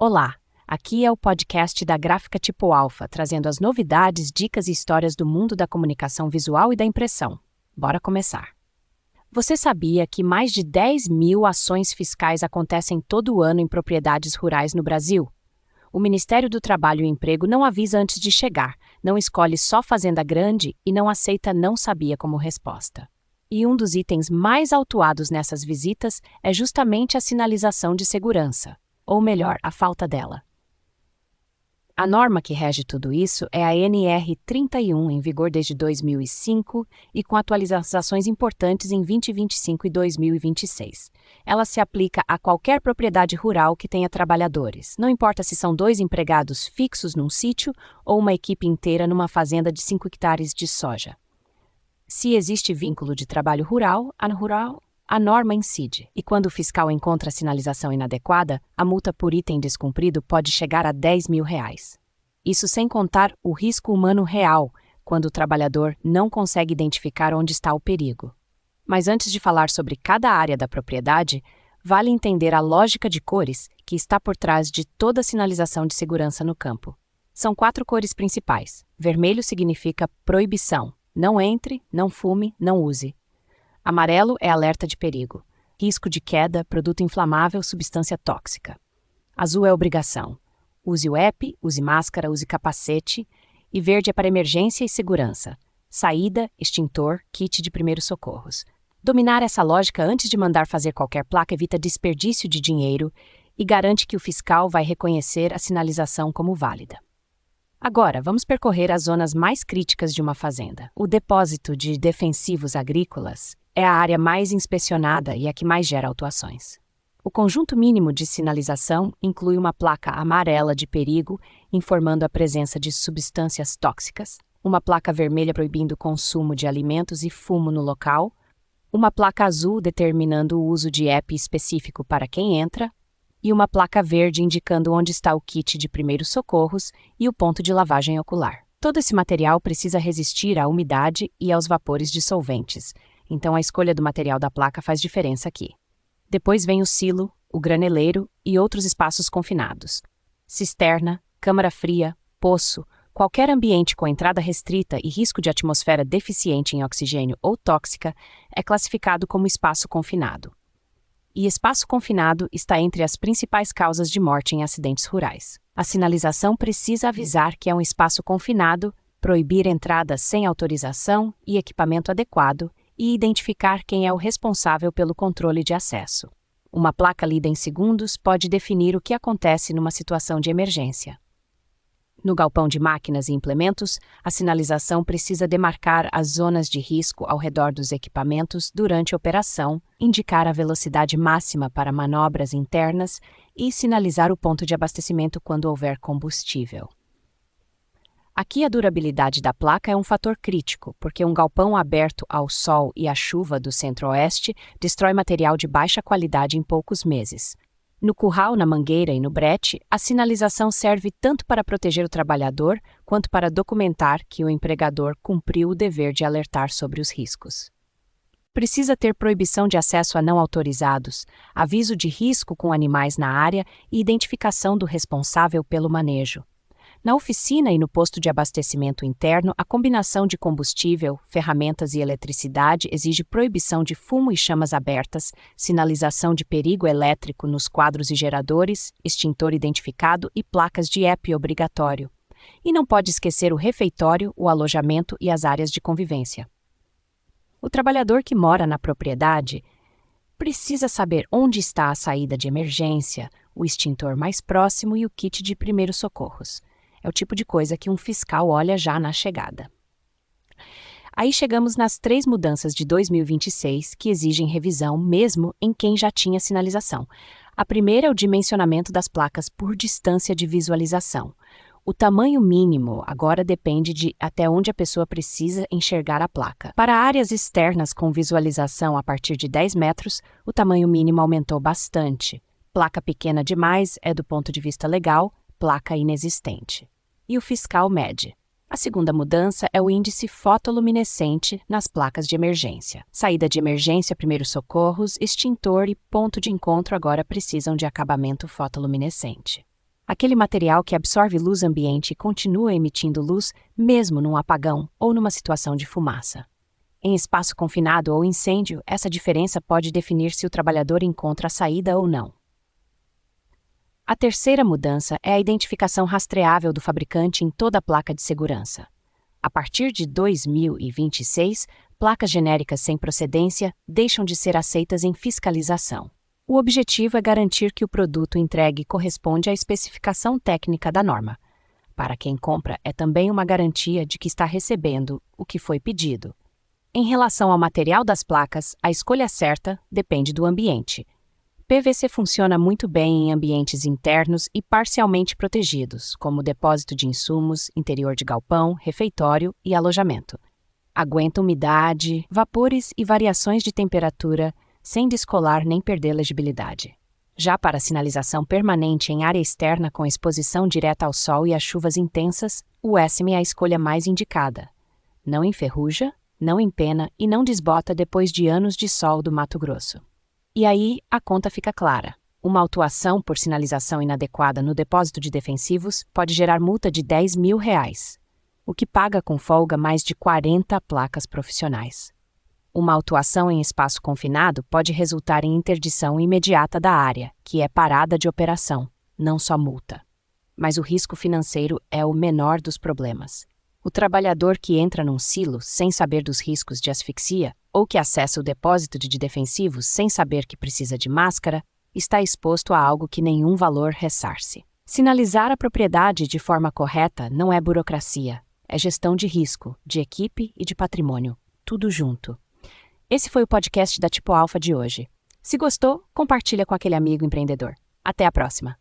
Olá, aqui é o podcast da Gráfica Tipo Alfa, trazendo as novidades, dicas e histórias do mundo da comunicação visual e da impressão. Bora começar! Você sabia que mais de 10 mil ações fiscais acontecem todo ano em propriedades rurais no Brasil? O Ministério do Trabalho e Emprego não avisa antes de chegar, não escolhe só fazenda grande e não aceita "não sabia" como resposta. E um dos itens mais autuados nessas visitas é justamente a sinalização de segurança, ou melhor, a falta dela. A norma que rege tudo isso é a NR 31, em vigor desde 2005 e com atualizações importantes em 2025 e 2026. Ela se aplica a qualquer propriedade rural que tenha trabalhadores, não importa se são 2 empregados fixos num sítio ou uma equipe inteira numa fazenda de 5 hectares de soja. Se existe vínculo de trabalho rural, a norma incide, e quando o fiscal encontra a sinalização inadequada, a multa por item descumprido pode chegar a R$10 mil. Isso sem contar o risco humano real, quando o trabalhador não consegue identificar onde está o perigo. Mas antes de falar sobre cada área da propriedade, vale entender a lógica de cores que está por trás de toda a sinalização de segurança no campo. São 4 cores principais. Vermelho significa proibição, não entre, não fume, não use. Amarelo é alerta de perigo, risco de queda, produto inflamável, substância tóxica. Azul é obrigação. Use o EPI, use máscara, use capacete. E verde é para emergência e segurança. Saída, extintor, kit de primeiros socorros. Dominar essa lógica antes de mandar fazer qualquer placa evita desperdício de dinheiro e garante que o fiscal vai reconhecer a sinalização como válida. Agora, vamos percorrer as zonas mais críticas de uma fazenda. O depósito de defensivos agrícolas é a área mais inspecionada e a que mais gera autuações. O conjunto mínimo de sinalização inclui uma placa amarela de perigo, informando a presença de substâncias tóxicas, uma placa vermelha proibindo o consumo de alimentos e fumo no local, uma placa azul determinando o uso de EPI específico para quem entra, e uma placa verde indicando onde está o kit de primeiros socorros e o ponto de lavagem ocular. Todo esse material precisa resistir à umidade e aos vapores dissolventes, então a escolha do material da placa faz diferença aqui. Depois vem o silo, o graneleiro e outros espaços confinados. Cisterna, câmara fria, poço, qualquer ambiente com entrada restrita e risco de atmosfera deficiente em oxigênio ou tóxica é classificado como espaço confinado. E espaço confinado está entre as principais causas de morte em acidentes rurais. A sinalização precisa avisar que é um espaço confinado, proibir entrada sem autorização e equipamento adequado e identificar quem é o responsável pelo controle de acesso. Uma placa lida em segundos pode definir o que acontece numa situação de emergência. No galpão de máquinas e implementos, a sinalização precisa demarcar as zonas de risco ao redor dos equipamentos durante a operação, indicar a velocidade máxima para manobras internas e sinalizar o ponto de abastecimento quando houver combustível. Aqui a durabilidade da placa é um fator crítico, porque um galpão aberto ao sol e à chuva do centro-oeste destrói material de baixa qualidade em poucos meses. No curral, na mangueira e no brete, a sinalização serve tanto para proteger o trabalhador quanto para documentar que o empregador cumpriu o dever de alertar sobre os riscos. Precisa ter proibição de acesso a não autorizados, aviso de risco com animais na área e identificação do responsável pelo manejo. Na oficina e no posto de abastecimento interno, a combinação de combustível, ferramentas e eletricidade exige proibição de fumo e chamas abertas, sinalização de perigo elétrico nos quadros e geradores, extintor identificado e placas de EPI obrigatório. E não pode esquecer o refeitório, o alojamento e as áreas de convivência. O trabalhador que mora na propriedade precisa saber onde está a saída de emergência, o extintor mais próximo e o kit de primeiros socorros. É o tipo de coisa que um fiscal olha já na chegada. Aí chegamos nas 3 mudanças de 2026 que exigem revisão mesmo em quem já tinha sinalização. A primeira é o dimensionamento das placas por distância de visualização. O tamanho mínimo agora depende de até onde a pessoa precisa enxergar a placa. Para áreas externas com visualização a partir de 10 metros, o tamanho mínimo aumentou bastante. Placa pequena demais é, do ponto de vista legal, placa inexistente. E o fiscal mede. A segunda mudança é o índice fotoluminescente nas placas de emergência. Saída de emergência, primeiros socorros, extintor e ponto de encontro agora precisam de acabamento fotoluminescente. Aquele material que absorve luz ambiente e continua emitindo luz mesmo num apagão ou numa situação de fumaça. Em espaço confinado ou incêndio, essa diferença pode definir se o trabalhador encontra a saída ou não. A terceira mudança é a identificação rastreável do fabricante em toda a placa de segurança. A partir de 2026, placas genéricas sem procedência deixam de ser aceitas em fiscalização. O objetivo é garantir que o produto entregue corresponde à especificação técnica da norma. Para quem compra, é também uma garantia de que está recebendo o que foi pedido. Em relação ao material das placas, a escolha certa depende do ambiente. PVC funciona muito bem em ambientes internos e parcialmente protegidos, como depósito de insumos, interior de galpão, refeitório e alojamento. Aguenta umidade, vapores e variações de temperatura, sem descolar nem perder legibilidade. Já para sinalização permanente em área externa com exposição direta ao sol e a chuvas intensas, o ESME é a escolha mais indicada. Não enferruja, não empena e não desbota depois de anos de sol do Mato Grosso. E aí, a conta fica clara. Uma autuação por sinalização inadequada no depósito de defensivos pode gerar multa de R$10 mil, o que paga com folga mais de 40 placas profissionais. Uma autuação em espaço confinado pode resultar em interdição imediata da área, que é parada de operação, não só multa. Mas o risco financeiro é o menor dos problemas. O trabalhador que entra num silo sem saber dos riscos de asfixia ou que acessa o depósito de defensivos sem saber que precisa de máscara, está exposto a algo que nenhum valor ressarce. Sinalizar a propriedade de forma correta não é burocracia, é gestão de risco, de equipe e de patrimônio, tudo junto. Esse foi o podcast da Tipo Alpha de hoje. Se gostou, compartilha com aquele amigo empreendedor. Até a próxima!